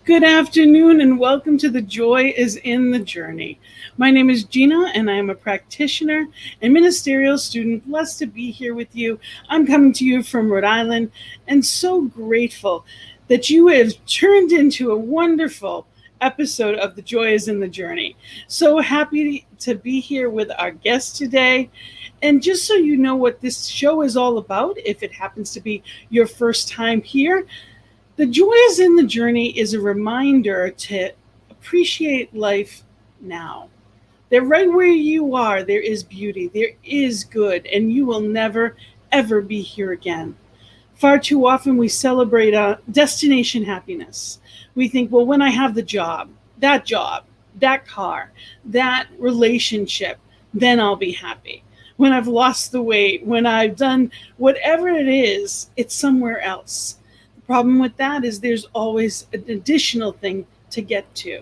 Good afternoon and welcome to The Joy is in the Journey. My name is Gina and I am a practitioner and ministerial student. Blessed to be here with you. I'm coming to you from Rhode Island and so grateful that you have turned into a wonderful episode of The Joy is in the Journey. So happy to be here with our guest today. And just so you know what this show is all about, if it happens to be your first time here, The Joy is in the Journey is a reminder to appreciate life now. That right where you are, there is beauty, there is good, and you will never, ever be here again. Far too often we celebrate destination happiness. We think, well, when I have the job, that car, that relationship, then I'll be happy. When I've lost the weight, when I've done whatever it is, it's somewhere else. Problem with that is there's always an additional thing to get to.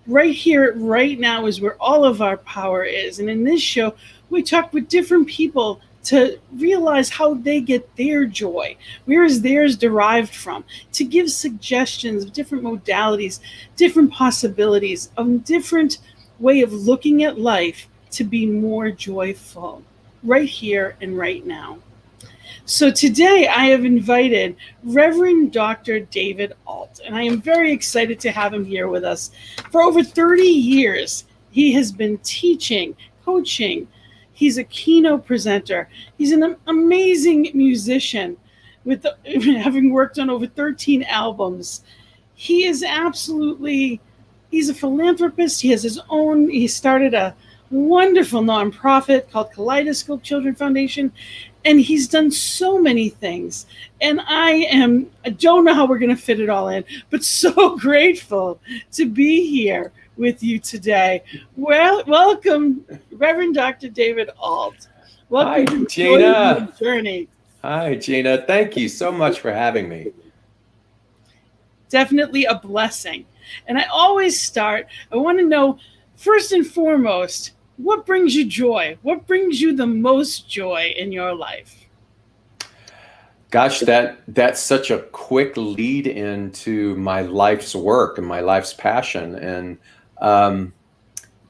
Right here, right now is where all of our power is. And in this show, we talk with different people to realize how they get their joy. Where is theirs derived from? To give suggestions of different modalities, different possibilities, a different way of looking at life to be more joyful right here and right now. So today I have invited Rev Dr David Ault, and I am very excited to have him here with us. For over 30 years, he has been teaching, coaching. He's a keynote presenter. He's an amazing musician with having worked on over 13 albums. He's a philanthropist. He started a wonderful nonprofit called Kaleidoscope Children Foundation. And he's done so many things. And I don't know how we're going to fit it all in, but so grateful to be here with you today. Well, welcome, Reverend Dr. David Ault. Welcome to Gina. The Journey. Hi, Gina. Thank you so much for having me. Definitely a blessing. And I always start, I want to know, first and foremost, what brings you joy? What brings you the most joy in your life? Gosh, that's such a quick lead into my life's work and my life's passion. And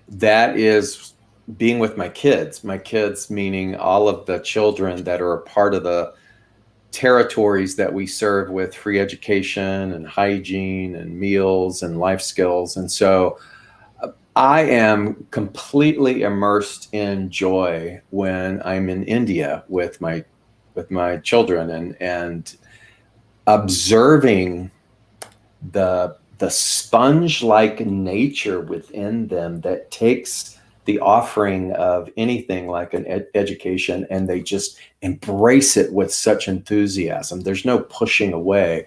that is being with my kids. My kids, meaning all of the children that are a part of the territories that we serve with free education and hygiene and meals and life skills. And so I am completely immersed in joy when I'm in India with my children and observing the sponge-like nature within them that takes the offering of anything like an education and they just embrace it with such enthusiasm. There's no pushing away.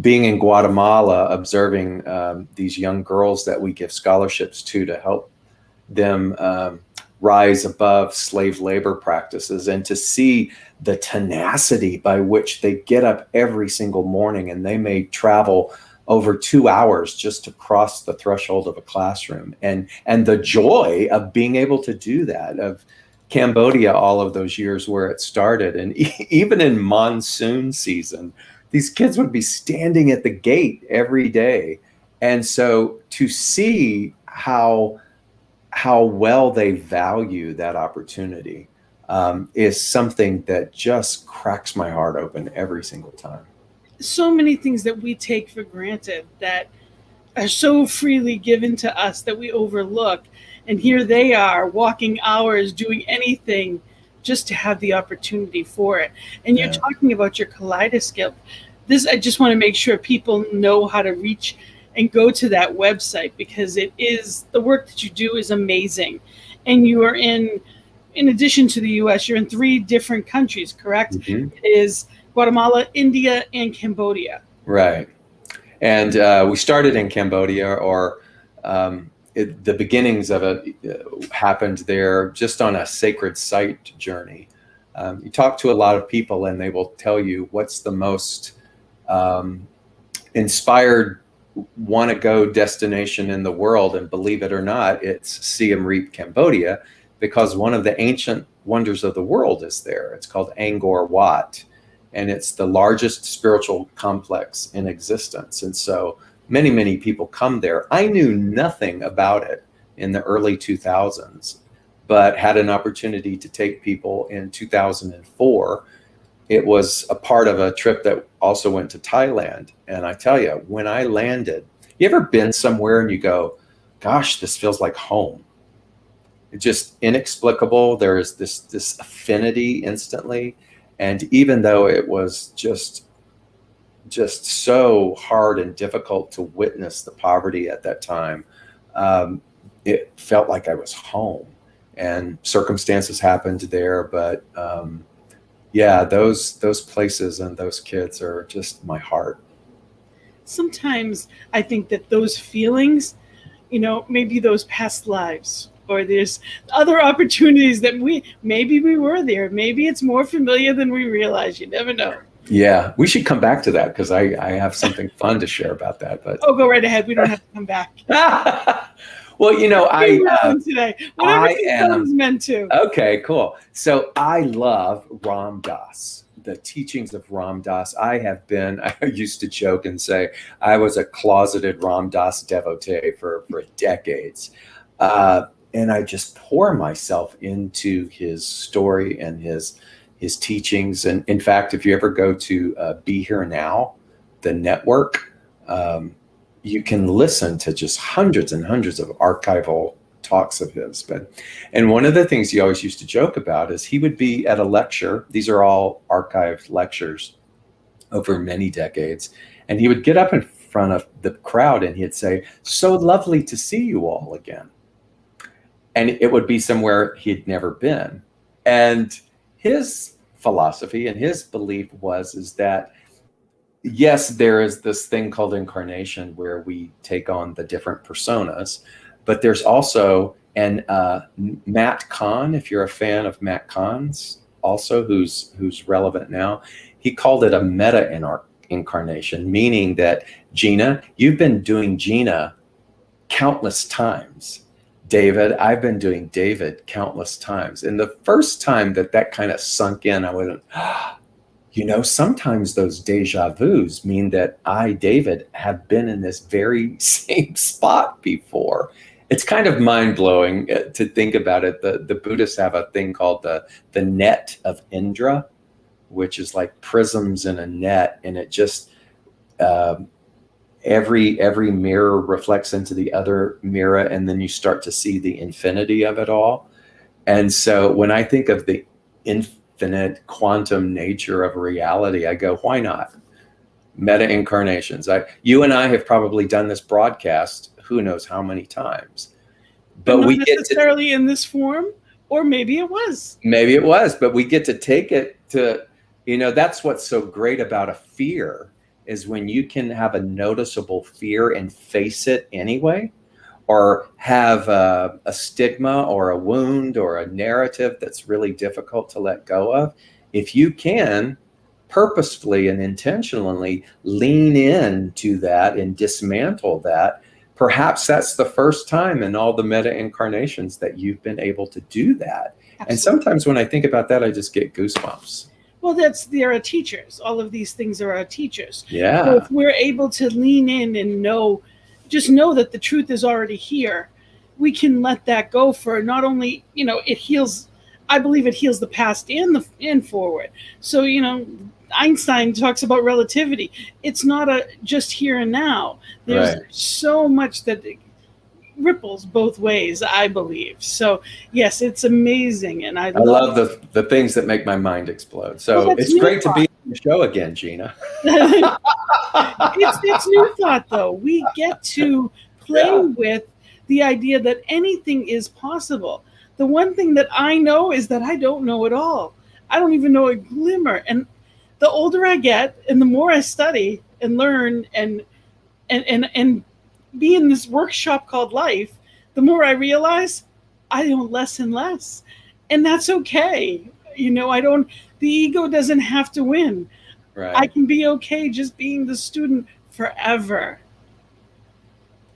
Being in Guatemala, observing these young girls that we give scholarships to help them rise above slave labor practices, and to see the tenacity by which they get up every single morning and they may travel over 2 hours just to cross the threshold of a classroom, and the joy of being able to do that, of Cambodia all of those years where it started, and even in monsoon season, these kids would be standing at the gate every day. And so to see how well they value that opportunity is something that just cracks my heart open every single time. So many things that we take for granted that are so freely given to us that we overlook. And here they are walking hours, doing anything just to have the opportunity for it. And you're talking about your kaleidoscope. I just want to make sure people know how to reach and go to that website, because the work that you do is amazing. And you are in addition to the US, you're in 3 different countries, correct? Mm-hmm. It is Guatemala, India, and Cambodia. Right. And we started in Cambodia, or the beginnings of it happened there just on a sacred site journey. You talk to a lot of people and they will tell you what's the most inspired want-to-go destination in the world, and believe it or not, it's Siem Reap, Cambodia, because one of the ancient wonders of the world is there. It's called Angkor Wat, and it's the largest spiritual complex in existence. And so many, many people come there. I knew nothing about it in the early 2000s, but had an opportunity to take people in 2004. It was a part of a trip that also went to Thailand. And I tell you, when I landed, you ever been somewhere and you go, gosh, this feels like home? It's just inexplicable. There is this affinity instantly. And even though it was just so hard and difficult to witness the poverty at that time, it felt like I was home. And circumstances happened there, but yeah, those places and those kids are just my heart. Sometimes I think that those feelings, maybe those past lives, or there's other opportunities that maybe we were there. Maybe it's more familiar than we realize. You never know. Yeah, we should come back to that because I have something fun to share about that. But go right ahead. We don't have to come back. Well, today, whatever is meant to. Okay, cool. So I love Ram Dass, the teachings of Ram Dass. I used to joke and say I was a closeted Ram Dass devotee for decades. And I just pour myself into his story and his teachings. And in fact, if you ever go to Be Here Now, the network, you can listen to just hundreds and hundreds of archival talks of his. And one of the things he always used to joke about is he would be at a lecture. These are all archived lectures over many decades. And he would get up in front of the crowd and he'd say, "So lovely to see you all again." And it would be somewhere he'd never been. And his philosophy and his belief is that, yes, there is this thing called incarnation where we take on the different personas, but there's also Matt Kahn, if you're a fan of Matt Kahn's, also who's relevant now, he called it a meta incarnation, meaning that Gina, you've been doing Gina countless times. David, I've been doing David countless times. And the first time that kind of sunk in, I went, sometimes those deja vus mean that I, David, have been in this very same spot before. It's kind of mind-blowing to think about it. The Buddhists have a thing called the net of Indra, which is like prisms in a net, and it just every mirror reflects into the other mirror, and then you start to see the infinity of it all. And so when I think of the infinite quantum nature of reality, I go, why not? Meta incarnations. You and I have probably done this broadcast who knows how many times, but not necessarily in this form, or maybe it was. Maybe it was, but we get to take it to, that's what's so great about a fear, is when you can have a noticeable fear and face it anyway, or have a stigma or a wound or a narrative that's really difficult to let go of. If you can purposefully and intentionally lean into that and dismantle that, perhaps that's the first time in all the meta incarnations that you've been able to do that. Absolutely. And sometimes when I think about that, I just get goosebumps. Well, they're our teachers. All of these things are our teachers. Yeah. So if we're able to lean in and just know that the truth is already here, we can let that go for not only, it heals. I believe it heals the past and forward. So, Einstein talks about relativity. It's not just here and now. There's so much that ripples both ways, I believe. So yes, it's amazing, and I love the things that make my mind explode. So it's great to be on the show again, Gina. It's new thought, though. We get to play with the idea that anything is possible. The one thing that I know is that I don't know it all. I don't even know a glimmer. And the older I get, and the more I study and learn and be in this workshop called life, the more I realize I know less and less. And that's okay. The ego doesn't have to win. Right. I can be okay just being the student forever.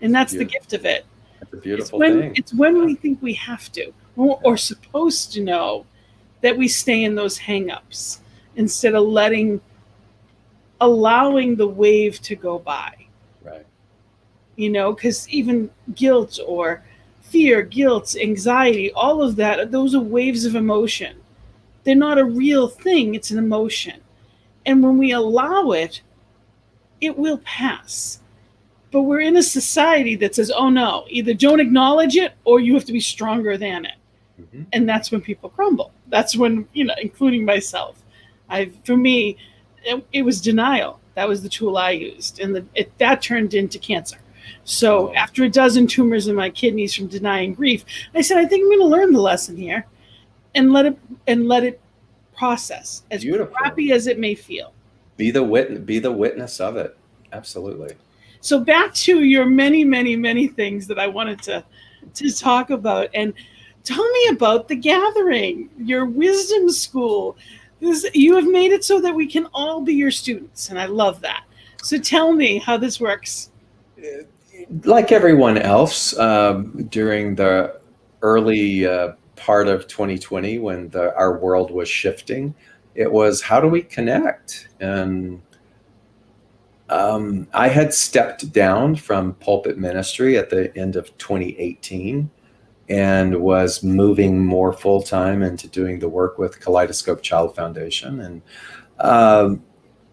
And that's the gift of it. That's a beautiful thing. It's when we think we have to or supposed to know that we stay in those hang-ups instead of allowing the wave to go by. Right. because even guilt or fear, guilt, anxiety, all of that, those are waves of emotion. They're not a real thing, it's an emotion. And when we allow it, it will pass. But we're in a society that says, oh no, either don't acknowledge it or you have to be stronger than it. Mm-hmm. And that's when people crumble. That's when, including myself. For me, it was denial. That was the tool I used. And that turned into cancer. So after a dozen tumors in my kidneys from denying grief, I said, I think I'm going to learn the lesson here and let it process, as Beautiful. crappy as it may feel. Be the witness of it. Absolutely. So back to your many, many, many things that I wanted to talk about. And tell me about the gathering, your wisdom school. You have made it so that we can all be your students, and I love that. So tell me how this works. Like everyone else, during the early part of 2020, when our world was shifting, it was, how do we connect? And I had stepped down from pulpit ministry at the end of 2018 and was moving more full-time into doing the work with Kaleidoscope Child Foundation. And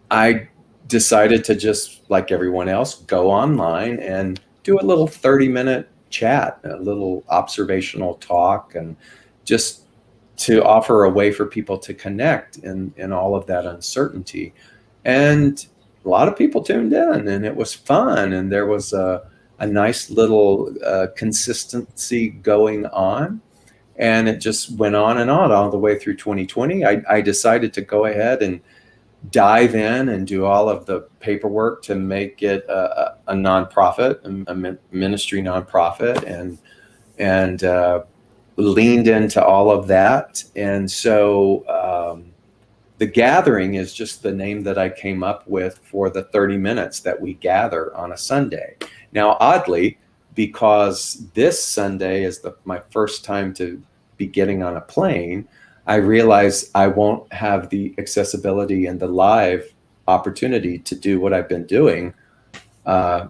I decided to, just like everyone else, go online and do a little 30-minute chat, a little observational talk, and just to offer a way for people to connect in all of that uncertainty. And a lot of people tuned in, and it was fun, and there was a nice little consistency going on, and it just went on and on all the way through 2020. I decided to go ahead and dive in and do all of the paperwork to make it a nonprofit, a ministry nonprofit, and leaned into all of that. And so the gathering is just the name that I came up with for the 30 minutes that we gather on a Sunday. Now, oddly, because this Sunday is my first time to be getting on a plane, I realize I won't have the accessibility and the live opportunity to do what I've been doing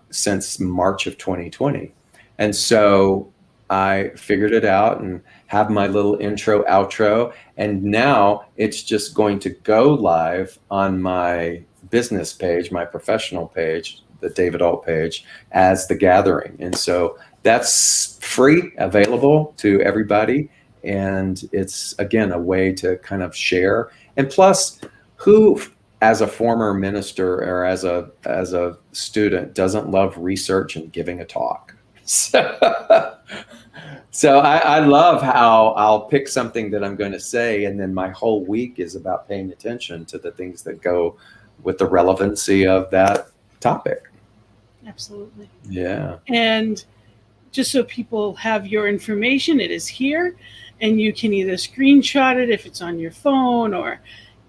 since March of 2020. And so I figured it out and have my little intro, outro, and now it's just going to go live on my business page, my professional page, the David Ault page, as the gathering. And so that's free, available to everybody. And it's, again, a way to kind of share. And plus, who, as a former minister or as a student, doesn't love research and giving a talk? So I love how I'll pick something that I'm going to say, and then my whole week is about paying attention to the things that go with the relevancy of that topic. Absolutely. Yeah. And just so people have your information, it is here, and you can either screenshot it if it's on your phone, or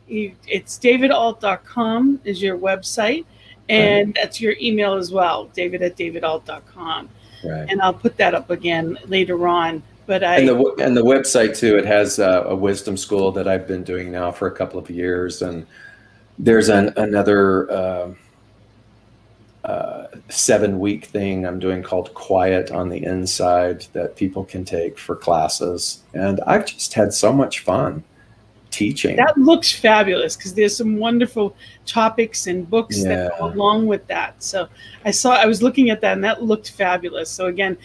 it's davidault.com is your website, and right. That's your email as well, david@davidault.com. Right. And I'll put that up again later on. But and the website too, it has a wisdom school that I've been doing now for a couple of years, and there's another 7-week thing I'm doing called Quiet on the Inside that people can take for classes. And I've just had so much fun teaching. That looks fabulous, because there's some wonderful topics and books that go along with that. So I was looking at that, and that looked fabulous. So again,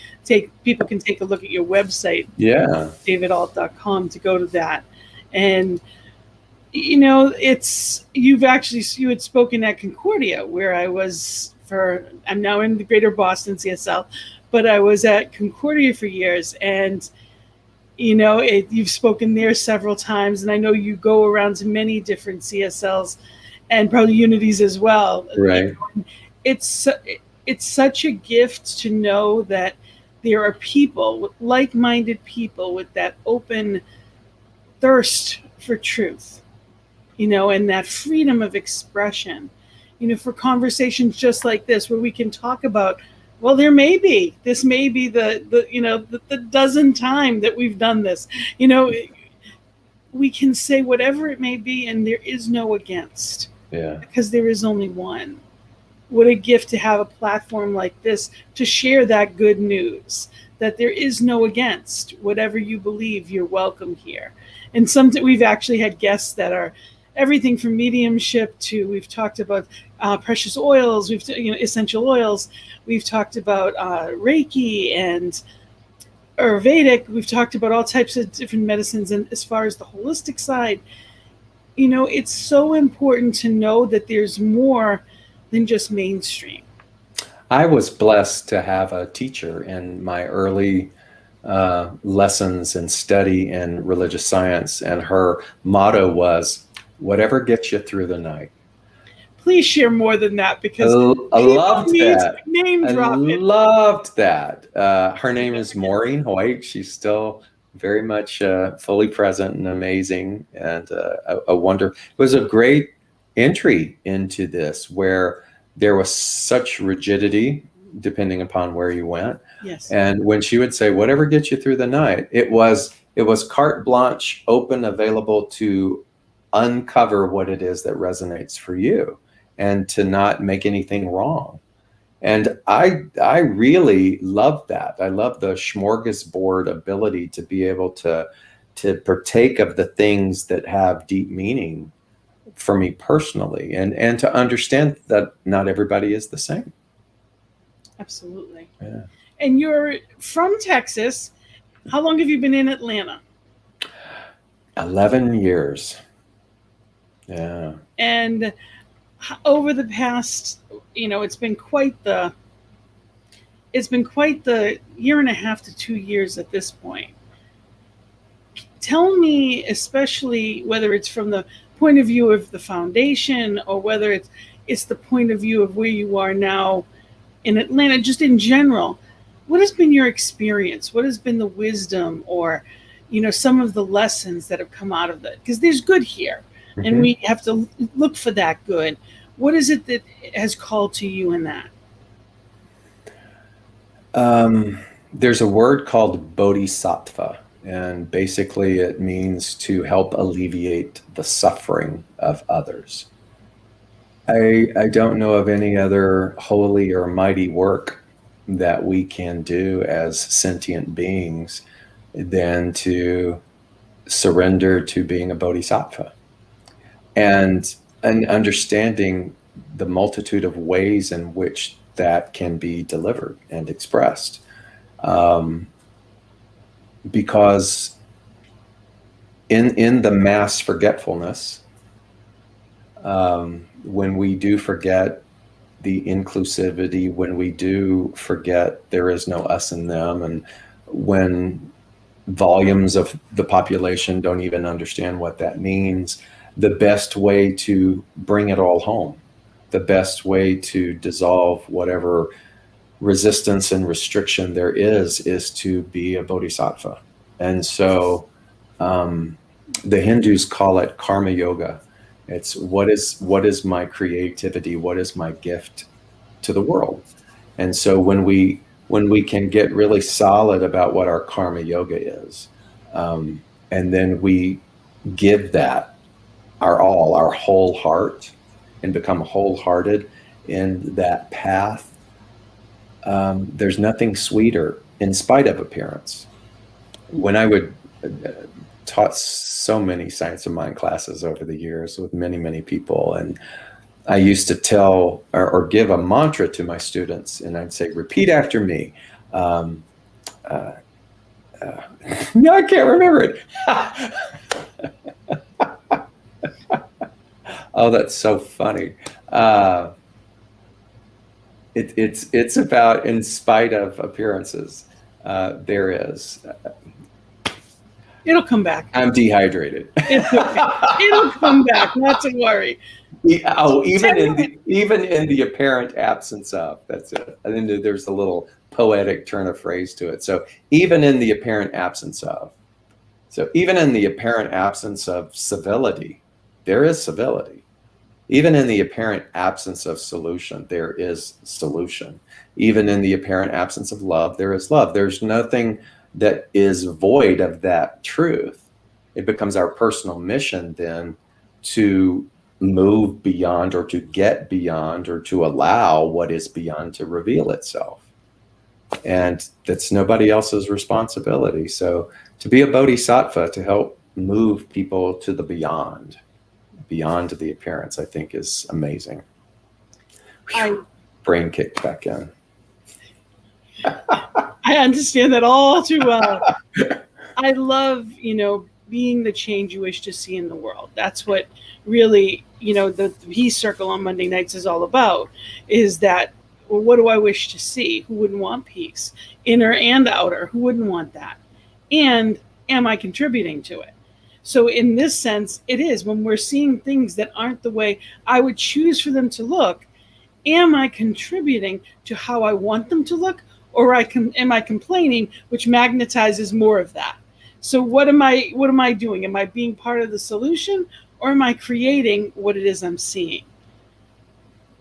people can take a look at your website, davidault.com, to go to that. And you had spoken at Concordia, where I was I'm now in the Greater Boston CSL, but I was at Concordia for years, and you've spoken there several times, and I know you go around to many different CSLs and probably Unities as well. Right. It's such a gift to know that there are people, like-minded people, with that open thirst for truth, and that freedom of expression, for conversations just like this, where we can talk about, well, this may be the dozen time that we've done this. We can say whatever it may be, and there is no against. Yeah. Because there is only one. What a gift to have a platform like this to share that good news, that there is no against. Whatever you believe, you're welcome here. And we've actually had guests that are everything from mediumship to, we've talked about precious oils, essential oils. We've talked about Reiki and Ayurvedic. We've talked about all types of different medicines. And as far as the holistic side, it's so important to know that there's more than just mainstream. I was blessed to have a teacher in my early lessons and study in religious science, and her motto was, "Whatever gets you through the night." Please share more than that, because I people loved need that. to name I drop it. loved that. Her name is Maureen Hoyt. She's still very much fully present and amazing, and a wonder. It was a great entry into this, where there was such rigidity depending upon where you went. Yes. And when she would say, "Whatever gets you through the night," it was carte blanche, open, available to uncover what it is that resonates for you, and to not make anything wrong. And I really love that. I love the smorgasbord ability to be able to partake of the things that have deep meaning for me personally, and to understand that not everybody is the same. Absolutely. Yeah. And you're from Texas. How long have you been in Atlanta? 11 years. Yeah. And over the past, it's been quite the year and a half to 2 years at this point. Tell me, especially whether it's from the point of view of the foundation, or whether it's the point of view of where you are now in Atlanta, just in general, what has been your experience? What has been the wisdom, or some of the lessons that have come out of that? Because there's good here, and we have to look for that good. What is it that has called to you in that? There's a word called bodhisattva, and basically it means to help alleviate the suffering of others. I don't know of any other holy or mighty work that we can do as sentient beings than to surrender to being a bodhisattva, and understanding the multitude of ways in which that can be delivered and expressed. Because in the mass forgetfulness, when we do forget the inclusivity, when we do forget there is no us and them, and when volumes of the population don't even understand what that means, the best way to bring it all home, the best way to dissolve whatever resistance and restriction there is to be a bodhisattva. And so the Hindus call it karma yoga. It's what is my creativity? What is my gift to the world? And so when we can get really solid about what our karma yoga is, and then we give that our all, our whole heart, and become wholehearted in that path, there's nothing sweeter, in spite of appearance. When I would taught so many science of mind classes over the years with many, many people, and I used to tell or give a mantra to my students, and I'd say, "Repeat after me." No, I can't remember it. Oh, that's so funny. It's about, in spite of appearances, there is. It'll come back. I'm dehydrated. It's okay. It'll come back. Not to worry. Even in the apparent absence of. That's it. And then there's a little poetic turn of phrase to it. So even in the apparent absence of. So even in the apparent absence of civility, there is civility. Even in the apparent absence of solution, there is solution. Even in the apparent absence of love, there is love. There's nothing that is void of that truth. It becomes our personal mission then to move beyond, or to get beyond, or to allow what is beyond to reveal itself. And that's nobody else's responsibility. So to be a bodhisattva, to help move people to the beyond the appearance, I think is amazing. Brain kicked back in. I understand that all too well. I love, being the change you wish to see in the world. That's what really, the Peace Circle on Monday nights is all about, is that, well, what do I wish to see? Who wouldn't want peace? Inner and outer, who wouldn't want that? And am I contributing to it? So in this sense, it is when we're seeing things that aren't the way I would choose for them to look, am I contributing to how I want them to look? Or am I complaining, which magnetizes more of that? So what am I doing? Am I being part of the solution, or am I creating what it is I'm seeing?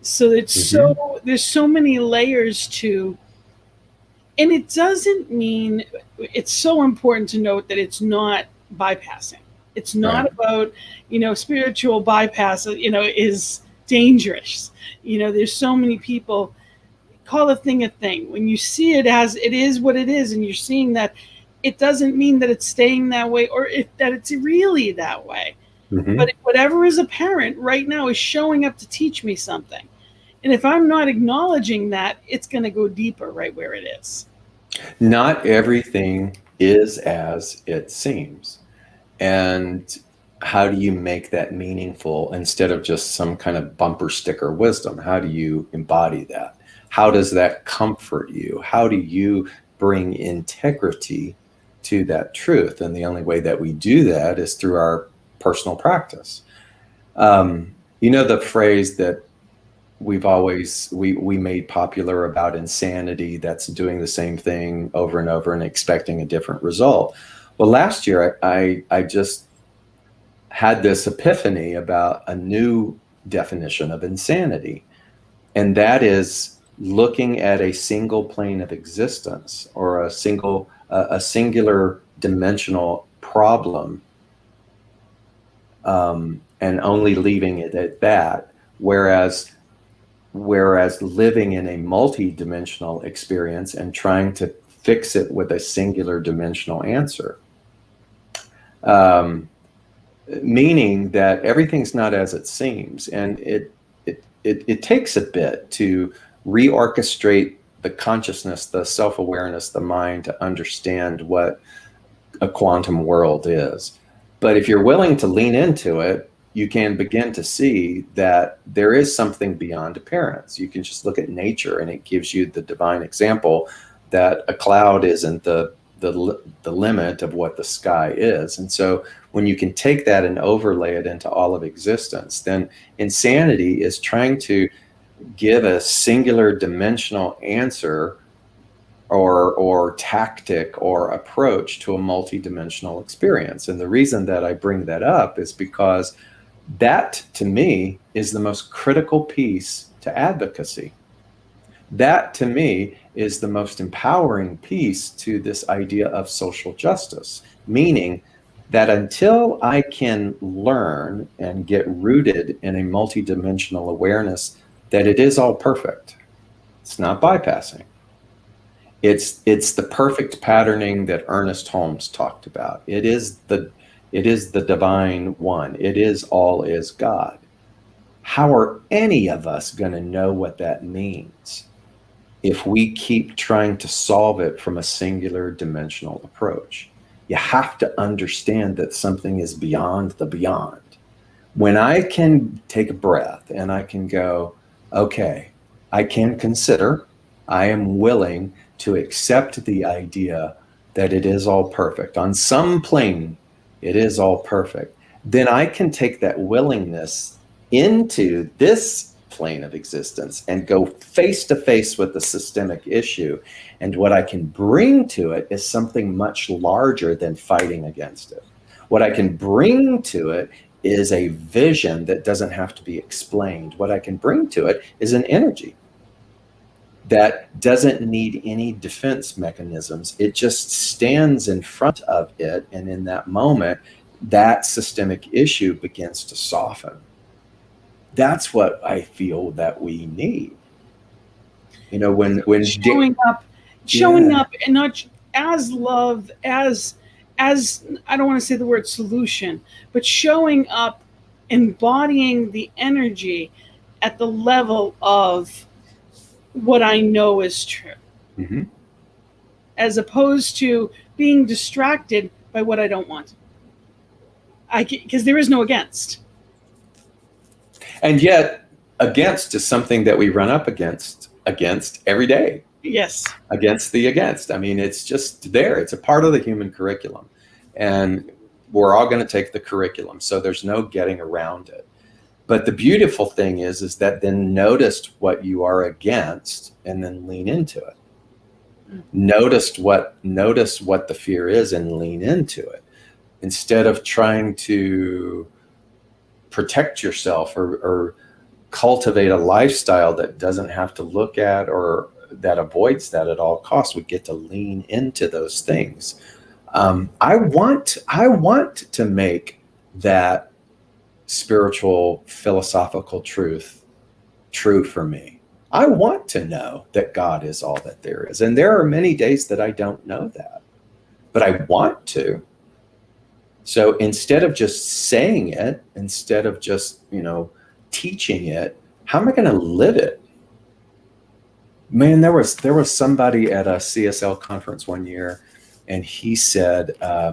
So there's so many layers to, and it doesn't mean, it's so important to note that it's not bypassing. It's not about, spiritual bypass, is dangerous. There's so many people call a thing a thing. When you see it as it is what it is, and you're seeing that, it doesn't mean that it's staying that way, or that it's really that way. But whatever is apparent right now is showing up to teach me something. And if I'm not acknowledging that, it's going to go deeper right where it is. Not everything is as it seems. And how do you make that meaningful instead of just some kind of bumper sticker wisdom? How do you embody that? How does that comfort you? How do you bring integrity to that truth? And the only way that we do that is through our personal practice. The phrase that we made popular about insanity, that's doing the same thing over and over and expecting a different result. Well, last year I just had this epiphany about a new definition of insanity, and that is looking at a single plane of existence, or a singular dimensional problem, and only leaving it at that, whereas living in a multi-dimensional experience and trying to fix it with a singular dimensional answer, meaning that everything's not as it seems, and it takes a bit to reorchestrate the consciousness, the self-awareness, the mind, to understand what a quantum world is. But if you're willing to lean into it, you can begin to see that there is something beyond appearance. You can just look at nature, and it gives you the divine example that a cloud isn't the limit of what the sky is. And so when you can take that and overlay it into all of existence, then insanity is trying to give a singular dimensional answer or tactic or approach to a multidimensional experience. And the reason that I bring that up is because that, to me, is the most critical piece to advocacy. That, to me, is the most empowering piece to this idea of social justice, meaning that until I can learn and get rooted in a multidimensional awareness that it is all perfect, it's not bypassing. It's the perfect patterning that Ernest Holmes talked about. It is the divine one. It is all is God. How are any of us going to know what that means if we keep trying to solve it from a singular dimensional approach? You have to understand that something is beyond the beyond. When I can take a breath and I can go, okay, I can consider, I am willing to accept the idea that it is all perfect. On some plane, it is all perfect. Then I can take that willingness into this plane of existence and go face to face with the systemic issue. And what I can bring to it is something much larger than fighting against it. What I can bring to it is a vision that doesn't have to be explained. What I can bring to it is an energy that doesn't need any defense mechanisms. It just stands in front of it. And in that moment, that systemic issue begins to soften. That's what I feel that we need. You know, when Showing yeah. up, and not as love, as I don't want to say the word solution, but showing up, embodying the energy at the level of what I know is true, Hmm. as opposed to being distracted by what I don't want. Because there is no against. And yet, against is something that we run up against every day. Yes. Against. I mean, it's just there. It's a part of the human curriculum, and we're all going to take the curriculum. So there's no getting around it. But the beautiful thing is that then notice what you are against, and then lean into it. Notice what the fear is, and lean into it, instead of trying to protect yourself or cultivate a lifestyle that doesn't have to look at or that avoids that at all costs. We get to lean into those things. I want to make that spiritual philosophical truth true for me. I want to know that God is all that there is. And there are many days that I don't know that, but I want to. So instead of just saying it, instead of just, teaching it, how am I going to live it? Man, there was somebody at a CSL conference one year, and he said,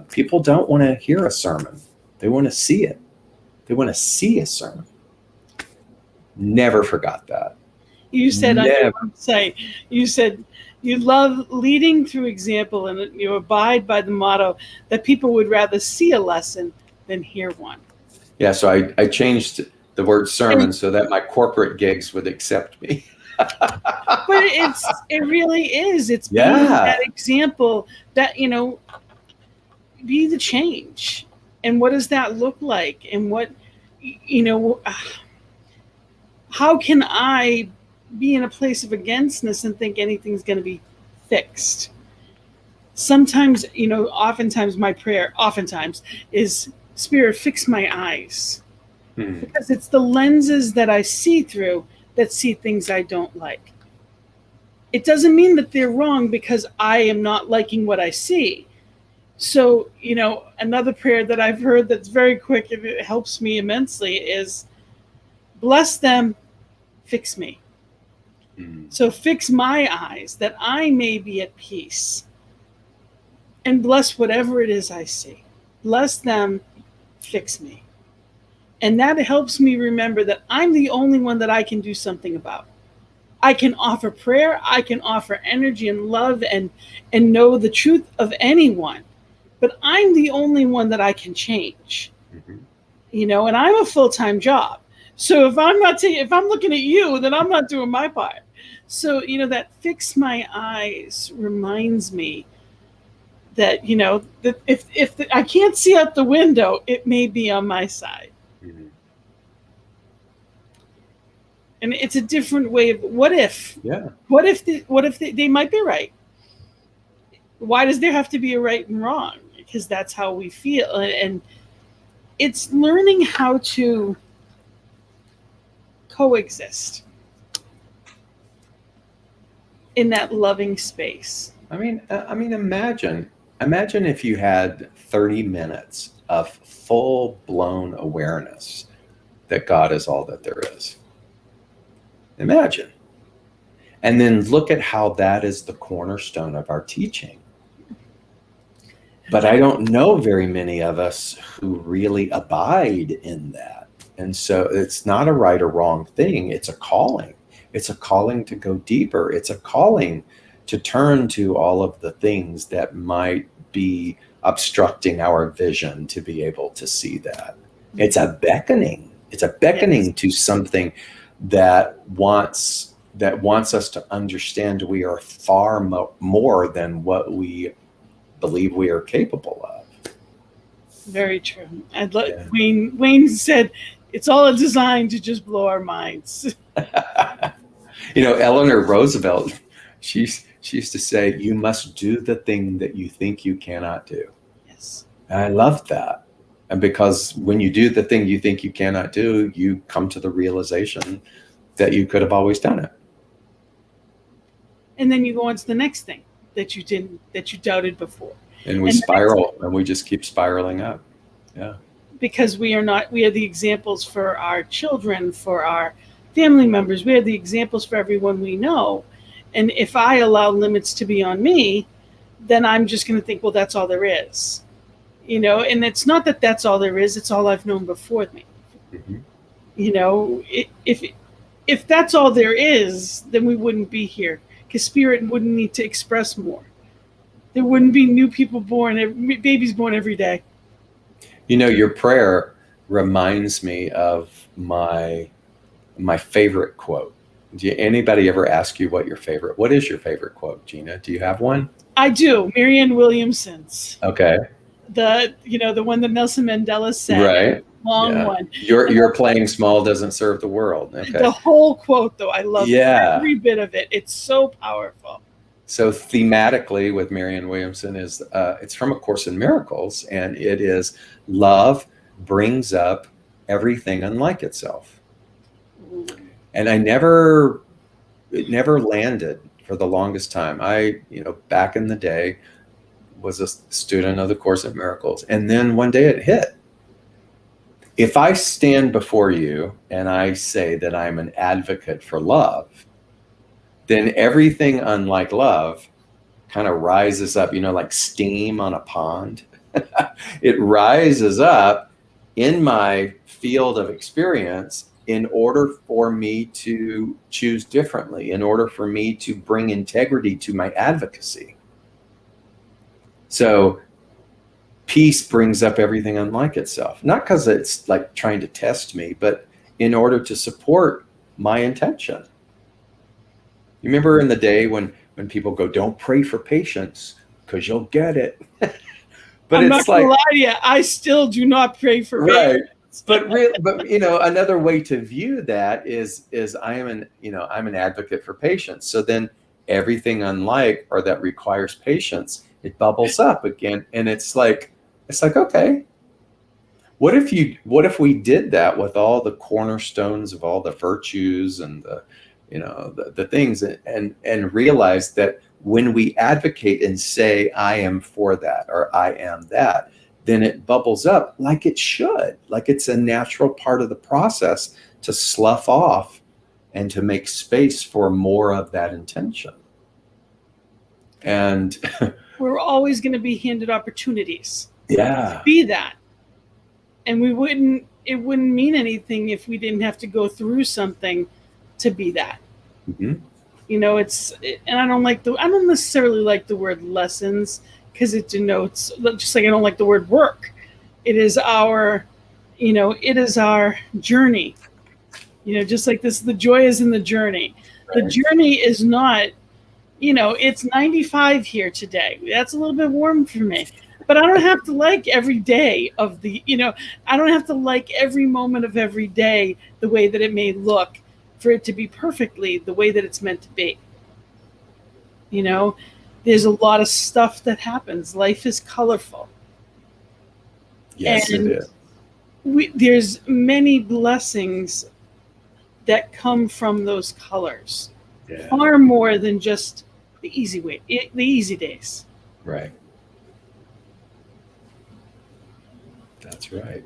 people don't want to hear a sermon. They want to see it. They want to see a sermon. Never forgot that. You said on your Never. website, you said you love leading through example, and you abide by the motto that people would rather see a lesson than hear one. Yeah, so I changed the word sermon And, so that my corporate gigs would accept me. but it really is. It's being Yeah. that example that, be the change. And what does that look like? And what, you know, how can I be in a place of againstness and think anything's going to be fixed? Sometimes, oftentimes my prayer, is, Spirit, fix my eyes. Because it's the lenses that I see through that see things I don't like. It doesn't mean that they're wrong because I am not liking what I see. So, another prayer that I've heard that's very quick and it helps me immensely is, bless them, fix me. So fix my eyes that I may be at peace, and bless whatever it is I see. Bless them, fix me. And that helps me remember that I'm the only one that I can do something about. I can offer prayer, I can offer energy and love and know the truth of anyone, but I'm the only one that I can change. And I'm a full-time job. So if I'm looking at you, then I'm not doing my part. So, that fix my eyes reminds me that, that if I can't see out the window, it may be on my side. And it's a different way of what if? Yeah. What if they might be right? Why does there have to be a right and wrong? Because that's how we feel. And it's learning how to coexist in that loving space. I mean, imagine if you had 30 minutes of full-blown awareness that God is all that there is. Imagine. And then look at how that is the cornerstone of our teaching. But I don't know very many of us who really abide in that. And so it's not a right or wrong thing. It's a calling. It's a calling to go deeper. It's a calling to turn to all of the things that might be obstructing our vision to be able to see that. It's a beckoning. It's a beckoning to something that wants us to understand we are far more than what we believe we are capable of. Very true. Wayne said, it's all a design to just blow our minds. Eleanor Roosevelt, she used to say, you must do the thing that you think you cannot do. Yes. And I love that. And because when you do the thing you think you cannot do, you come to the realization that you could have always done it. And then you go on to the next thing that you doubted before. And we spiral, and we just keep spiraling up. Yeah. Because we are the examples for our children, for our family members. We are the examples for everyone we know. And if I allow limits to be on me, then I'm just going to think, well, that's all there is. And it's not that that's all there is. It's all I've known before me. Mm-hmm. If that's all there is, then we wouldn't be here, because spirit wouldn't need to express more. There wouldn't be new people born, babies born every day. Your prayer reminds me of my favorite quote. Anybody ever ask you what is your favorite quote, Gina? Do you have one? I do. Marianne Williamson's. Okay. The one that Nelson Mandela said. Right. Long one. Your playing small doesn't serve the world. Okay. The whole quote, though, I love every bit of it. It's so powerful. So thematically with Marianne Williamson is it's from A Course in Miracles, and it is love brings up everything unlike itself. And it never landed for the longest time. I, back in the day, was a student of the Course in Miracles, and then one day it hit. If I stand before you and I say that I'm an advocate for love, then everything unlike love kind of rises up, like steam on a pond. It rises up in my field of experience in order for me to choose differently, in order for me to bring integrity to my advocacy. So peace brings up everything unlike itself, not because it's like trying to test me, but in order to support my intention. You remember in the day when people go, don't pray for patience because you'll get it. But I'm it's not gonna lie to you, I still do not pray for patience. But another way to view that is I'm an advocate for patience. So then everything unlike or that requires patience, it bubbles up again, and it's like okay, what if we did that with all the cornerstones of all the virtues and the things, and realize that when we advocate and say I am for that or I am that, then it bubbles up like it should, like it's a natural part of the process to slough off and to make space for more of that intention. And we're always going to be handed opportunities to be that. And it wouldn't mean anything if we didn't have to go through something to be that. Mm-hmm. And I don't necessarily like the word lessons, because it denotes, just like I don't like the word work. It is our journey. Just like this, the joy is in the journey. Right. The journey is not, it's 95 here today. That's a little bit warm for me. But I don't have to like every day of I don't have to like every moment of every day the way that it may look for it to be perfectly the way that it's meant to be. There's a lot of stuff that happens. Life is colorful. Yes, and it is. There's many blessings that come from those colors. Yeah. Far more than just the easy days. Right. That's right.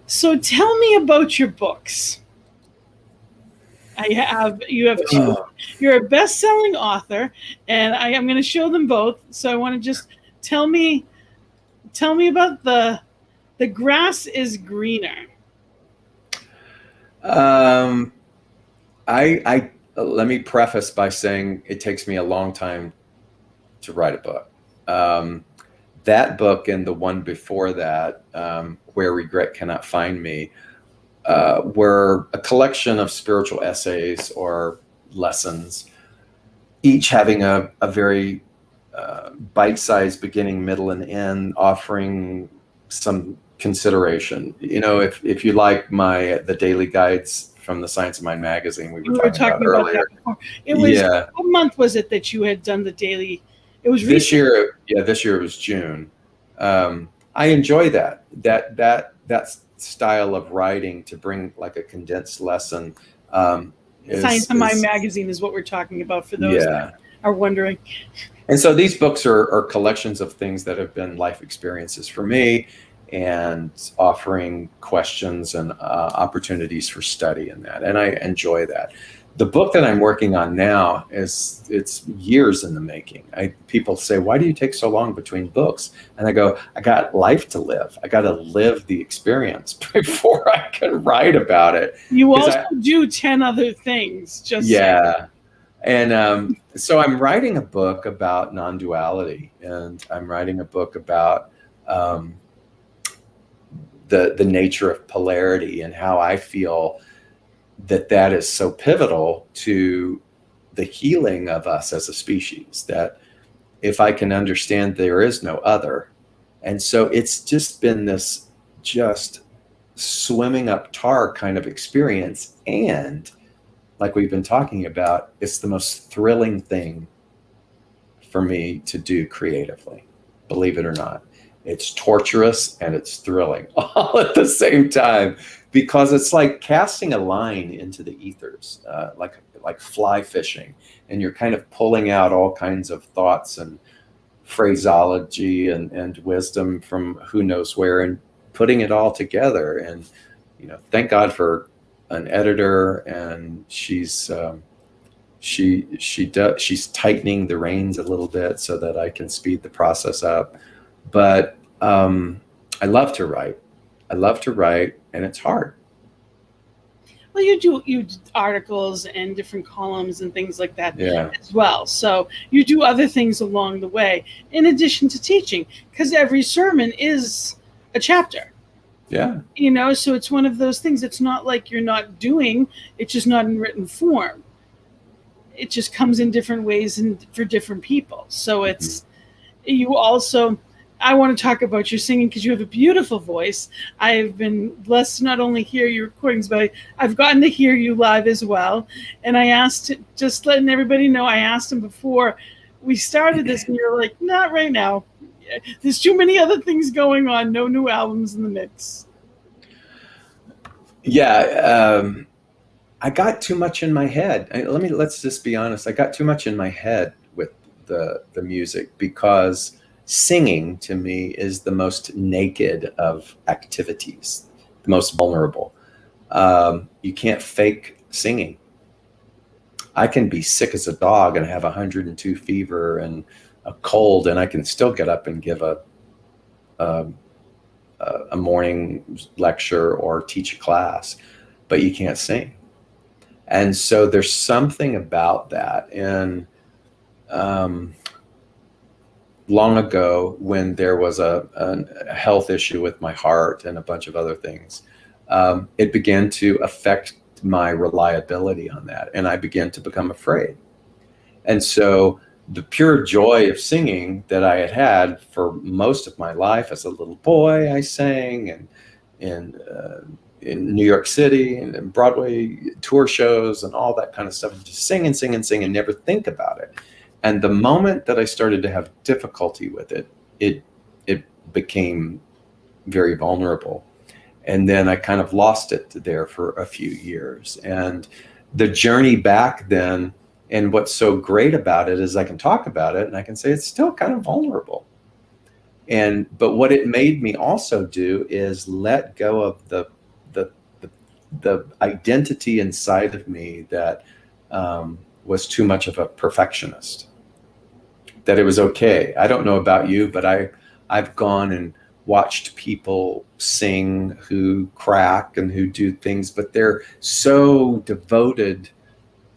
So tell me about your books. You have two. You're a best-selling author, and I'm going to show them both. So I want to just tell me about the grass is greener. I let me preface by saying it takes me a long time to write a book. That book and the one before that, Where Regret Cannot Find Me, were a collection of spiritual essays or lessons, each having a very bite-sized beginning, middle, and end, offering some consideration. If you like the daily guides from the Science of Mind magazine we were talking about earlier. It was what month was it that you had done the daily? It was this year. Yeah, this year it was June. I enjoy that that style of writing to bring like a condensed lesson Science of Mind is magazine is what we're talking about for those that yeah. are wondering. And so these books are collections of things that have been life experiences for me, and offering questions and opportunities for study in that. And I enjoy that. The book that I'm working on now it's years in the making. People say, why do you take so long between books? And I go, I got life to live. I got to live the experience before I can write about it. You Because also do 10 other things, just saying. yeah. And so I'm writing a book about non-duality, and I'm writing a book about um, the nature of polarity, and how I feel that is so pivotal to the healing of us as a species, that if I can understand there is no other. And so it's just been this just swimming up tar kind of experience. And like we've been talking about, it's the most thrilling thing for me to do creatively, believe it or not. It's torturous and it's thrilling all at the same time, because it's like casting a line into the ethers, like fly fishing, and you're kind of pulling out all kinds of thoughts and phraseology and wisdom from who knows where, and putting it all together. And thank God for an editor, and she's she's tightening the reins a little bit so that I can speed the process up. But I love to write. I love to write, and it's hard. Well, you do articles and different columns and things like that Yeah, as well. So you do other things along the way in addition to teaching, because every sermon is a chapter. yeah. So it's one of those things. It's not like you're not doing, it's just not in written form. It just comes in different ways and for different people. So Mhm. you also, I want to talk about your singing because you have a beautiful voice. I've been blessed to not only hear your recordings, but I've gotten to hear you live as well. And I asked, just letting everybody know, I asked him before we started this, and you're like, not right now. There's too many other things going on. No new albums in the mix. Yeah, I got too much in my head. Let's just be honest. I got too much in my head with the music, because singing to me is the most naked of activities, the most vulnerable. You can't fake singing. I can be sick as a dog and have 102 fever and a cold, and I can still get up and give a, a morning lecture or teach a class, but you can't sing. And so there's something about that. And um, long ago, when there was a health issue with my heart and a bunch of other things, it began to affect my reliability on that. And I began to become afraid. And so the pure joy of singing that I had had for most of my life, as a little boy, I sang, and in New York City and Broadway tour shows and all that kind of stuff, just sing and sing and sing and never think about it. And the moment that I started to have difficulty with it, it became very vulnerable. And then I kind of lost it there for a few years. And the journey back then, and what's so great about it is I can talk about it and I can say it's still kind of vulnerable. But what it made me also do is let go of the the identity inside of me that was too much of a perfectionist. That it was okay. I don't know about you, but I've gone and watched people sing who crack and who do things, but they're so devoted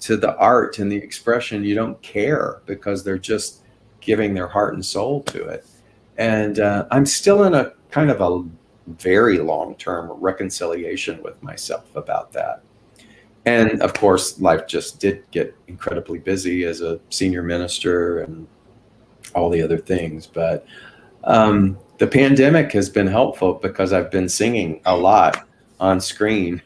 to the art and the expression, you don't care, because they're just giving their heart and soul to it. And I'm still in a kind of a very long-term reconciliation with myself about that. And of course, life just did get incredibly busy as a senior minister and all the other things. But the pandemic has been helpful, because I've been singing a lot on screen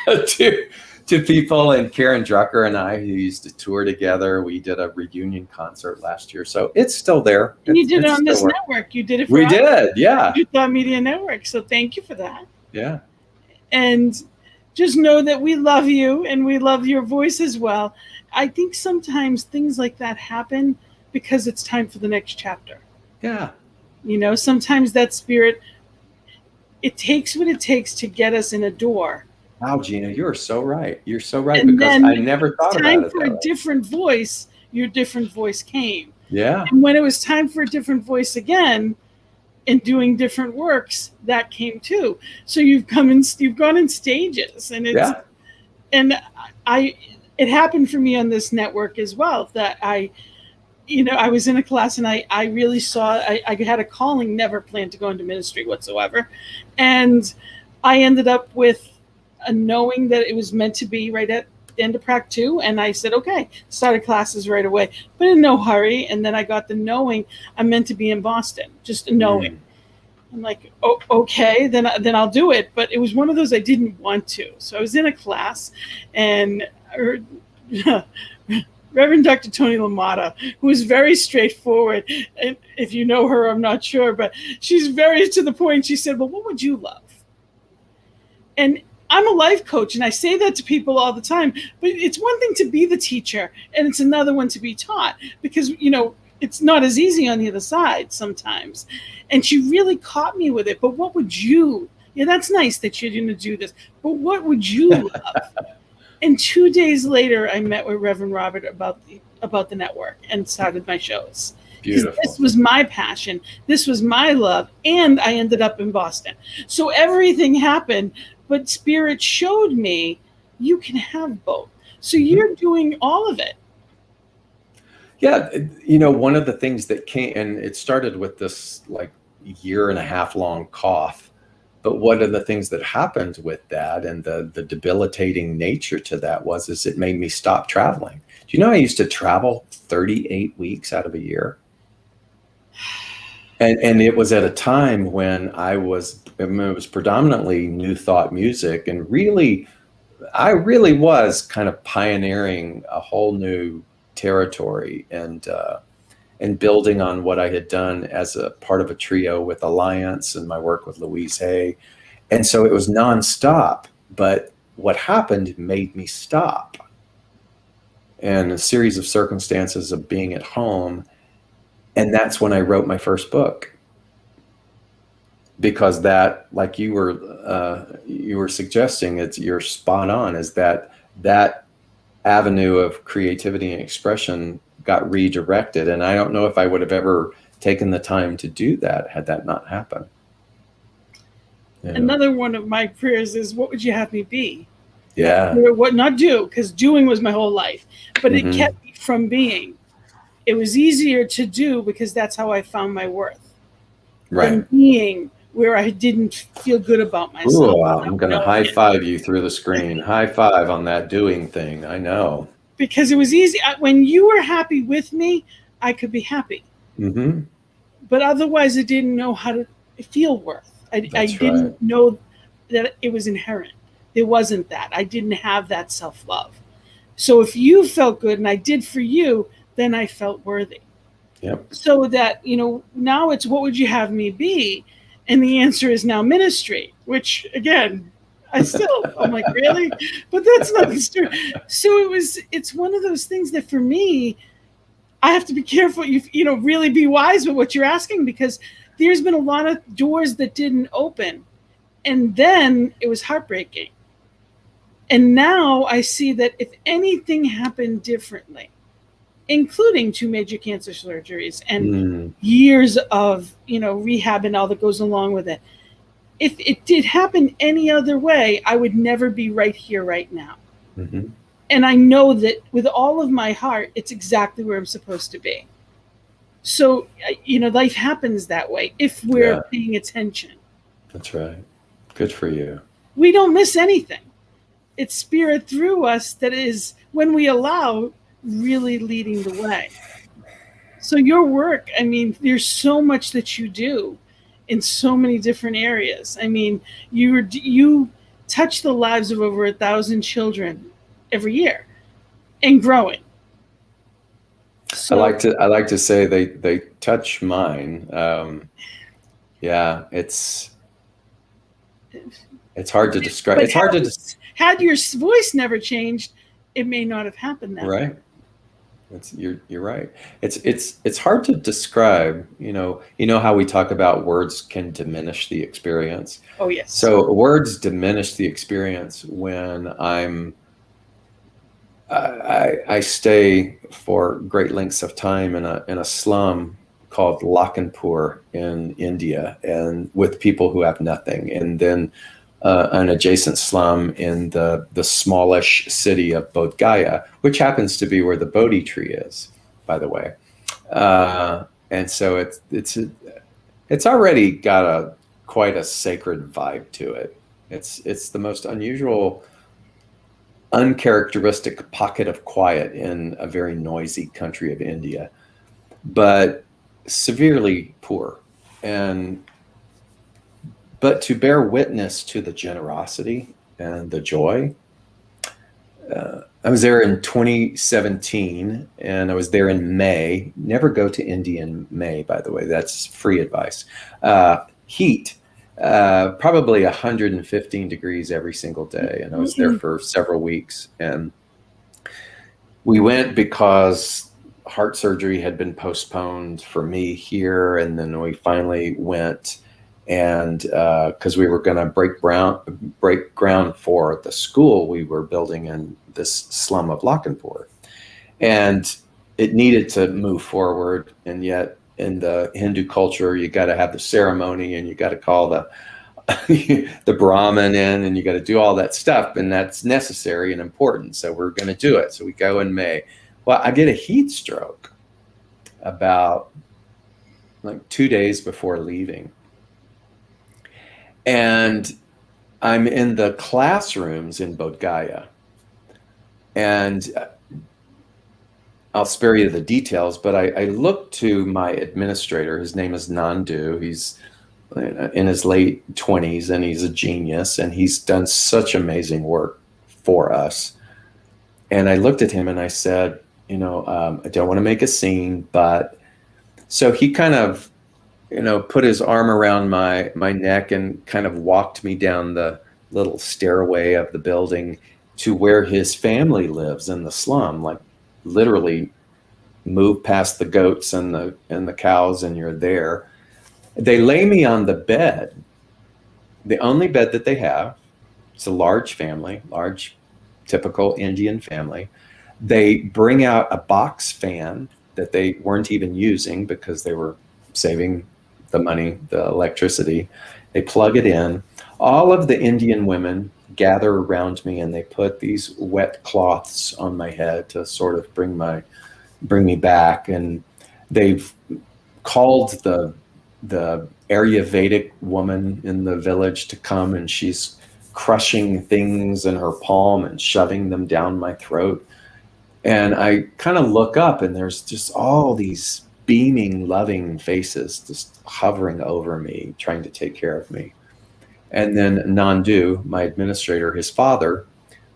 to to people. And Karen Drucker and I, who used to tour together, we did a reunion concert last year. So it's still there. And you did it it's on this still working. network. You did it for We did, yeah. Utah Media Network. So thank you for that. Yeah. And just know that we love you and we love your voice as well. I think sometimes things like that happen because it's time for the next chapter. Yeah. You know, sometimes that spirit, it takes what it takes to get us in a door. Wow, Gina, you're so right. You're so right, And because then I never thought about it. Time for a different voice, your different voice came. Yeah. And when it was time for a different voice again, and doing different works, that came too. So you've gone in stages, and it's it happened for me on this network as well, that I was in a class and I really saw I had a calling, never planned to go into ministry whatsoever, and I ended up with a knowing that it was meant to be right at the end of Prac 2, and I said, okay, started classes right away, but in no hurry. And then I got the knowing I'm meant to be in Boston, just knowing. I'm like, oh, okay, then I'll do it. But it was one of those I didn't want to. So I was in a class, and Reverend Dr. Tony LaMotta, who is very straightforward, and if you know her, I'm not sure, but she's very to the point. She said, well, what would you love? And I'm a life coach, and I say that to people all the time, but it's one thing to be the teacher, and it's another one to be taught, because, it's not as easy on the other side sometimes. And she really caught me with it. But what would you, that's nice that you're going to do this, but what would you love? And 2 days later, I met with Reverend Robert about the network and started my shows. Beautiful. This was my passion. This was my love. And I ended up in Boston. So everything happened, but Spirit showed me you can have both. So you're doing all of it. Yeah. One of the things that came, and it started with this like year and a half long cough, but one of the things that happened with that and the debilitating nature to that is it made me stop traveling. Do you know I used to travel 38 weeks out of a year? And it was at a time when it was predominantly New Thought music, and I really was kind of pioneering a whole new territory and building on what I had done as a part of a trio with Alliance and my work with Louise Hay. And so it was nonstop, but what happened made me stop. And a series of circumstances of being at home. And that's when I wrote my first book. Because that, like you were suggesting, you're spot on, is that avenue of creativity and expression got redirected. And I don't know if I would have ever taken the time to do that had that not happened. Another one of my prayers is, what would you have me be? Yeah. What not do, because doing was my whole life, but it kept me from being. It was easier to do because that's how I found my worth. Right. Than being where I didn't feel good about myself. Ooh, I'm going to high five you through the screen. High five on that doing thing. I know. Because it was easy. When you were happy with me, I could be happy. Mm-hmm. But otherwise, I didn't know how to feel worth. I didn't know that it was inherent. There wasn't that. I didn't have that self-love. So if you felt good and I did for you, then I felt worthy. Yep. So that, now it's, what would you have me be? And the answer is now ministry, which again, I'm like, really? But that's not the story. So it's one of those things that for me, I have to be careful, really be wise with what you're asking, because there's been a lot of doors that didn't open. And then it was heartbreaking. And now I see that if anything happened differently, including 2 major cancer surgeries and years of, rehab and all that goes along with it, if it did happen any other way, I would never be right here, right now. Mm-hmm. And I know that with all of my heart, it's exactly where I'm supposed to be. So, life happens that way if we're paying attention. That's right. Good for you. We don't miss anything. It's Spirit through us that is, when we allow, really leading the way. So your work, there's so much that you do in so many different areas. You touch the lives of over 1,000 children every year and growing. I So like to say they touch mine. Yeah, it's hard to describe. but It's hard to had your voice never changed, it may not have happened that way. right. You're right. It's hard to describe. You know how we talk about words can diminish the experience. Oh yes. So words diminish the experience when I stay for great lengths of time in a slum called Lakhanpur in India, and with people who have nothing, and then an adjacent slum in the smallish city of Bodh Gaya, which happens to be where the Bodhi tree is, by the way. And so it's already got quite a sacred vibe to it. It's the most unusual, uncharacteristic pocket of quiet in a very noisy country of India, but severely poor. But to bear witness to the generosity and the joy, I was there in 2017, and I was there in May. Never go to India in May, by the way. That's free advice. Heat, probably 115 degrees every single day, and I was there for several weeks. And we went because heart surgery had been postponed for me here, and then we finally went, and because we were going to break ground for the school we were building in this slum of Lakhanpur, and it needed to move forward. And yet, in the Hindu culture, you got to have the ceremony, and you got to call the the Brahmin in, and you got to do all that stuff, and that's necessary and important. So we're going to do it. So we go in May. Well, I get a heat stroke about like 2 days before leaving. And I'm in the classrooms in Bodh Gaya. And I'll spare you the details, but I looked to my administrator. His name is Nandu. He's in his late 20s, and he's a genius, and he's done such amazing work for us. And I looked at him and I said, I don't want to make a scene, but so he kind of, put his arm around my neck and kind of walked me down the little stairway of the building to where his family lives in the slum, like literally move past the goats and the cows and you're there. They lay me on the bed, the only bed that they have. It's a large family, large, typical Indian family. They bring out a box fan that they weren't even using because they were saving the money, the electricity. They plug it in. All of the Indian women gather around me, and they put these wet cloths on my head to sort of bring me back. And they've called the Ayurvedic woman in the village to come, and she's crushing things in her palm and shoving them down my throat. And I kind of look up, and there's just all these beaming, loving faces just hovering over me, trying to take care of me. And then Nandu, my administrator, his father,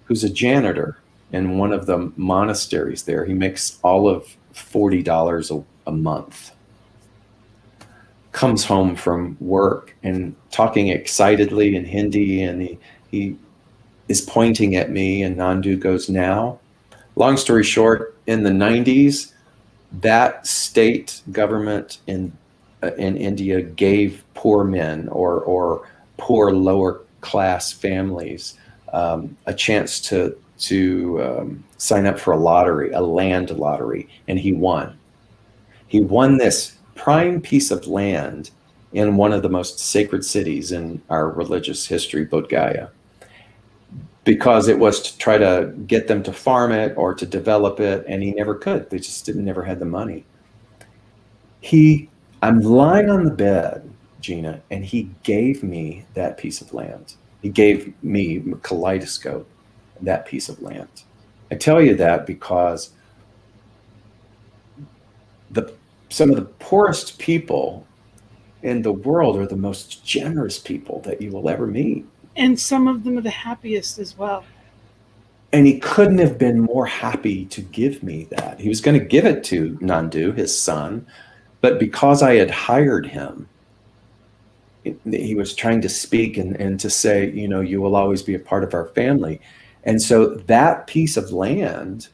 who's a janitor in one of the monasteries there, he makes all of $40 a month, comes home from work and talking excitedly in Hindi, and he is pointing at me, and Nandu goes, "Now." Long story short, in the 90s, that state government in India gave poor men or poor lower class families a chance to sign up for a lottery, a land lottery, and he won. He won this prime piece of land in one of the most sacred cities in our religious history, Bodh Gaya, because it was to try to get them to farm it or to develop it, and he never could. They just never had the money. I'm lying on the bed, Gina, and he gave me that piece of land. He gave me a kaleidoscope, that piece of land. I tell you that because some of the poorest people in the world are the most generous people that you will ever meet. And some of them are the happiest as well. And he couldn't have been more happy to give me that. He was going to give it to Nandu, his son, but because I had hired him, he was trying to speak and to say, you know, you will always be a part of our family. And so that piece of land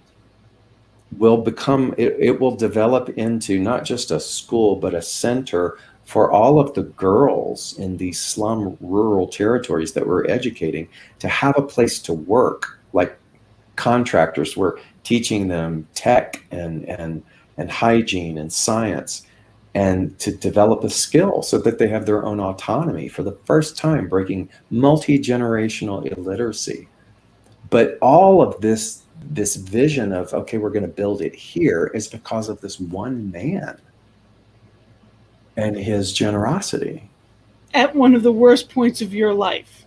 will become, it will develop into not just a school, but a center for all of the girls in these slum rural territories that we're educating to have a place to work, like contractors. We're teaching them tech and hygiene and science, and to develop a skill so that they have their own autonomy for the first time, breaking multi-generational illiteracy. But all of this vision of, okay, we're going to build it here, is because of this one man and his generosity. At one of the worst points of your life,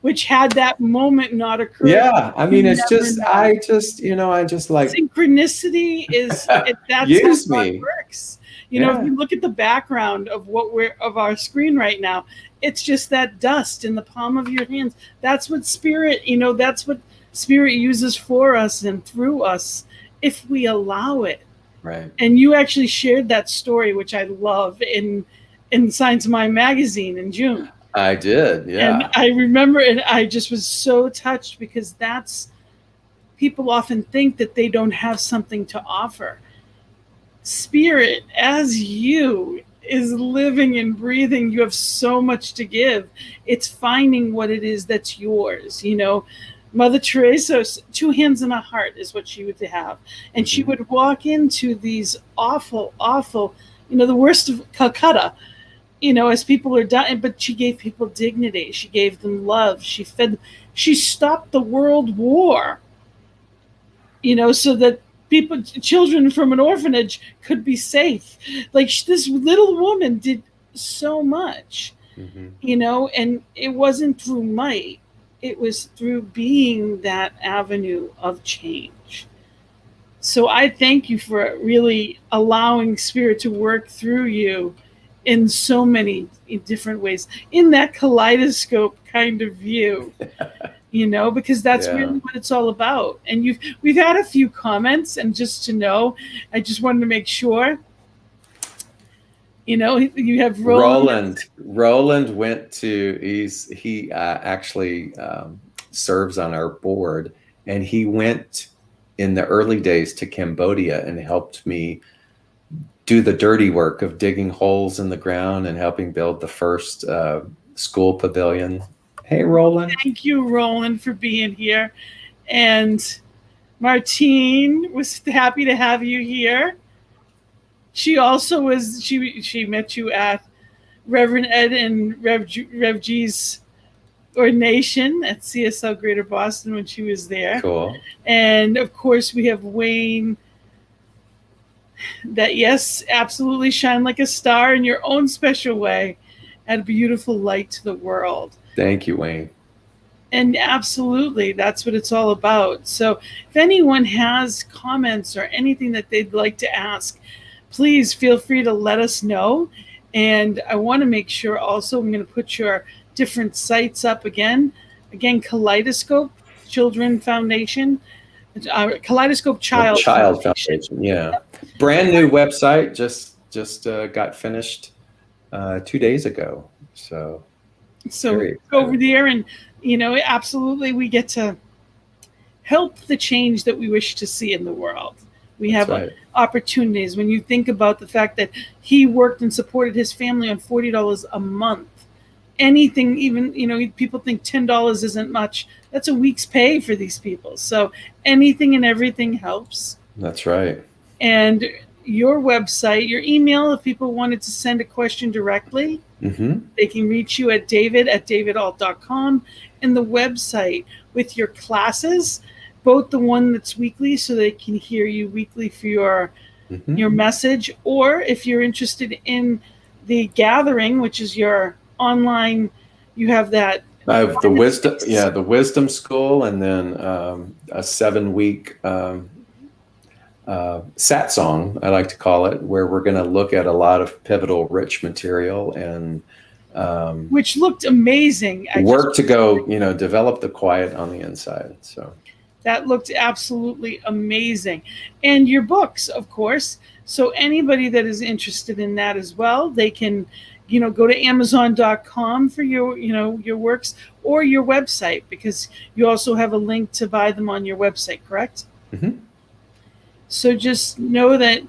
which had that moment not occurred. Yeah, I mean, it's just, know. I just like, synchronicity is that's use how me. God works. You know, if you look at the background of of our screen right now, it's just that dust in the palm of your hands. That's what spirit, you know, that's what spirit uses for us and through us if we allow it. Right. And you actually shared that story, which I love, in Science Mind magazine in June. I did, yeah. And I remember, and I just was so touched, because that's, people often think that they don't have something to offer. Spirit, as you, is living and breathing. You have so much to give. It's finding what it is that's yours. You know, Mother Teresa, 2 hands and a heart is what she would have. And she would walk into these awful, you know, the worst of Calcutta, you know, as people are dying, but she gave people dignity. She gave them love. She fed them. She stopped the world war, you know, so that children from an orphanage could be safe. Like, this little woman did so much, you know, and it wasn't through might. It was through being that avenue of change. So I thank you for really allowing spirit to work through you in so many different ways, in that kaleidoscope kind of view, you know, because that's really what it's all about. And we've had a few comments, and just to know, I just wanted to make sure, you know, you have Roland. Roland went to, he actually serves on our board, and he went in the early days to Cambodia and helped me do the dirty work of digging holes in the ground and helping build the first school pavilion. Hey, Roland. Thank you, Roland, for being here. And Martine was happy to have you here. She also was, she met you at Reverend Ed and Rev G's ordination at CSL Greater Boston when she was there. Cool. And of course, we have Wayne, that, yes, absolutely shine like a star in your own special way, add a beautiful light to the world. Thank you, Wayne. And absolutely, that's what it's all about. So if anyone has comments or anything that they'd like to ask, please feel free to let us know. And I want to make sure also, I'm going to put your different sites up again. Again, Kaleidoscope Children Foundation, Kaleidoscope Child Foundation. Yeah. Brand new website, just got finished 2 days ago. So go over there, and, you know, absolutely, we get to help the change that we wish to see in the world. We have opportunities. When you think about the fact that he worked and supported his family on $40 a month, anything, even, you know, people think $10 isn't much. That's a week's pay for these people. So anything and everything helps. That's right. And your website, your email, if people wanted to send a question directly, they can reach you at david@davidault.com, and the website with your classes, both the one that's weekly so they can hear you weekly for your message, or if you're interested in the gathering, which is your online, you have that. I have the wisdom school, and then a 7-week satsang, I like to call it, where we're going to look at a lot of pivotal rich material, and which looked amazing. Work to go, you know, develop the quiet on the inside. So That looked absolutely amazing. And your books, of course. So anybody that is interested in that as well, they can, go to Amazon.com for your works, or your website, because you also have a link to buy them on your website, correct? Mm-hmm. So just know that,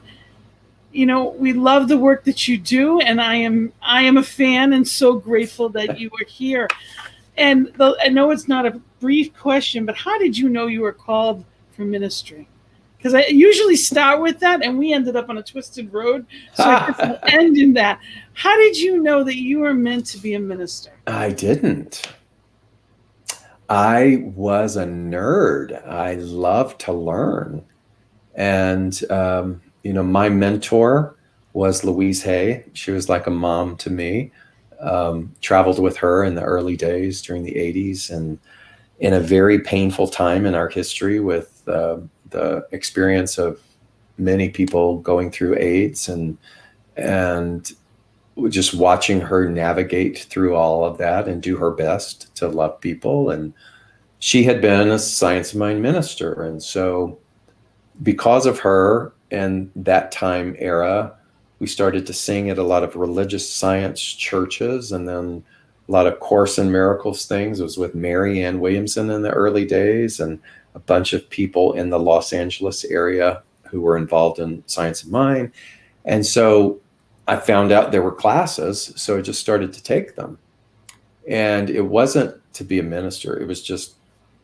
we love the work that you do, and I am a fan and so grateful that you are here. And I know it's not a brief question, but how did you know you were called for ministry? Because I usually start with that, and we ended up on a twisted road. So I guess I'll end in that. How did you know that you were meant to be a minister? I didn't. I was a nerd. I love to learn. And, my mentor was Louise Hay. She was like a mom to me. Traveled with her in the early days during the 80s, and in a very painful time in our history, with the experience of many people going through AIDS, and just watching her navigate through all of that and do her best to love people. And she had been a Science of Mind minister. And so because of her and that time era, we started to sing at a lot of religious science churches, and then a lot of Course in Miracles things. It was with Mary Ann Williamson in the early days, and a bunch of people in the Los Angeles area who were involved in Science of Mind. And so I found out there were classes, so I just started to take them. And it wasn't to be a minister. It was just,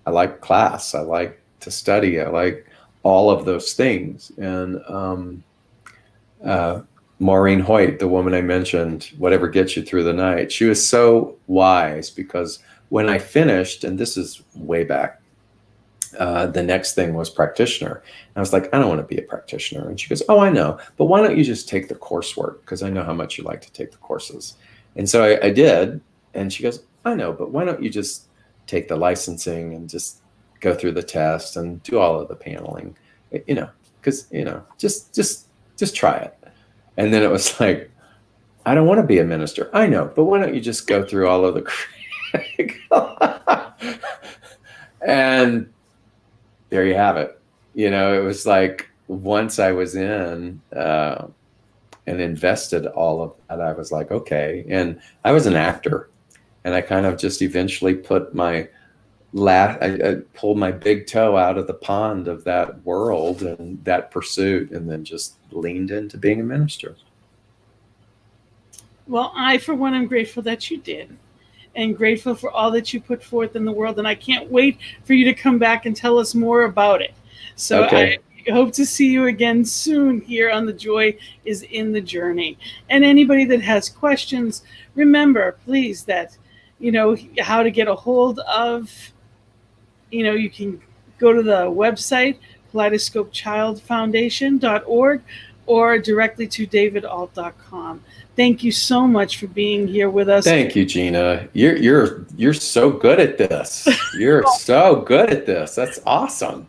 I like class. I like to study. I like all of those things. And Maureen Hoyt, the woman I mentioned, Whatever Gets You Through the Night, she was so wise, because when I finished, and this is way back, the next thing was Practitioner. And I was like, I don't want to be a practitioner. And she goes, oh, I know, but why don't you just take the coursework? Because I know how much you like to take the courses. And so I did. And she goes, I know, but why don't you just take the licensing and just go through the test and do all of the paneling, because, just try it. And then it was like, I don't want to be a minister. I know, but why don't you just go through all of the and there you have it. It was like, once I was in and invested all of that, I was like, okay. And I was an actor, and I kind of just eventually put I pulled my big toe out of the pond of that world and that pursuit, and then just leaned into being a minister. Well, I, for one, am grateful that you did, and grateful for all that you put forth in the world. And I can't wait for you to come back and tell us more about it. So Okay. I hope to see you again soon here on The Joy is in the Journey. And anybody that has questions, remember, please, that, how to get a hold of, you can go to the website, kaleidoscopechildfoundation.org, or directly to davidault.com. Thank you so much for being here with us. Thank you, Gina. You're so good at this. You're so good at this. That's awesome.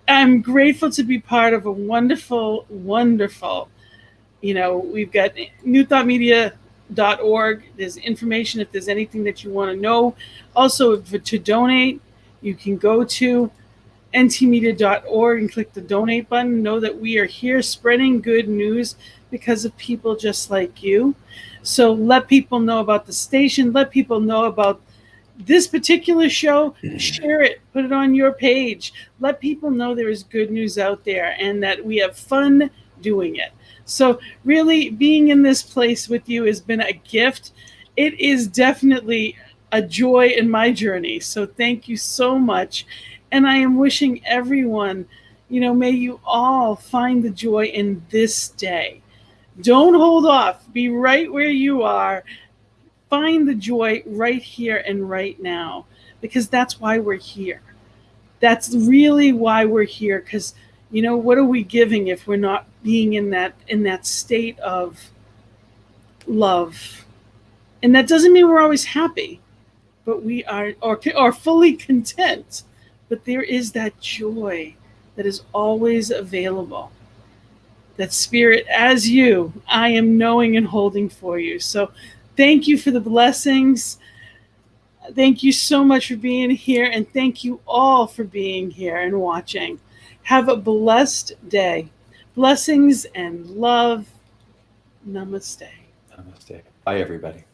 I'm grateful to be part of a wonderful, wonderful, we've got newthoughtmedia.org. There's information if there's anything that you want to know. Also, to donate, you can go to ntmedia.org and click the donate button. Know that we are here spreading good news because of people just like you. So let people know about the station. Let people know about this particular show. Share it. Put it on your page. Let people know there is good news out there and that we have fun doing it. So really, being in this place with you has been a gift. It is definitely a joy in my journey. So thank you so much. And I am wishing everyone, may you all find the joy in this day. Don't hold off. Be right where you are. Find the joy right here and right now, because that's why we're here. That's really why we're here, because, what are we giving if we're not being in that state of love? And that doesn't mean we're always happy, but we are fully content. But there is that joy that is always available. That spirit, as you, I am knowing and holding for you. So thank you for the blessings. Thank you so much for being here, and thank you all for being here and watching. Have a blessed day. Blessings and love. Namaste. Namaste. Bye, everybody.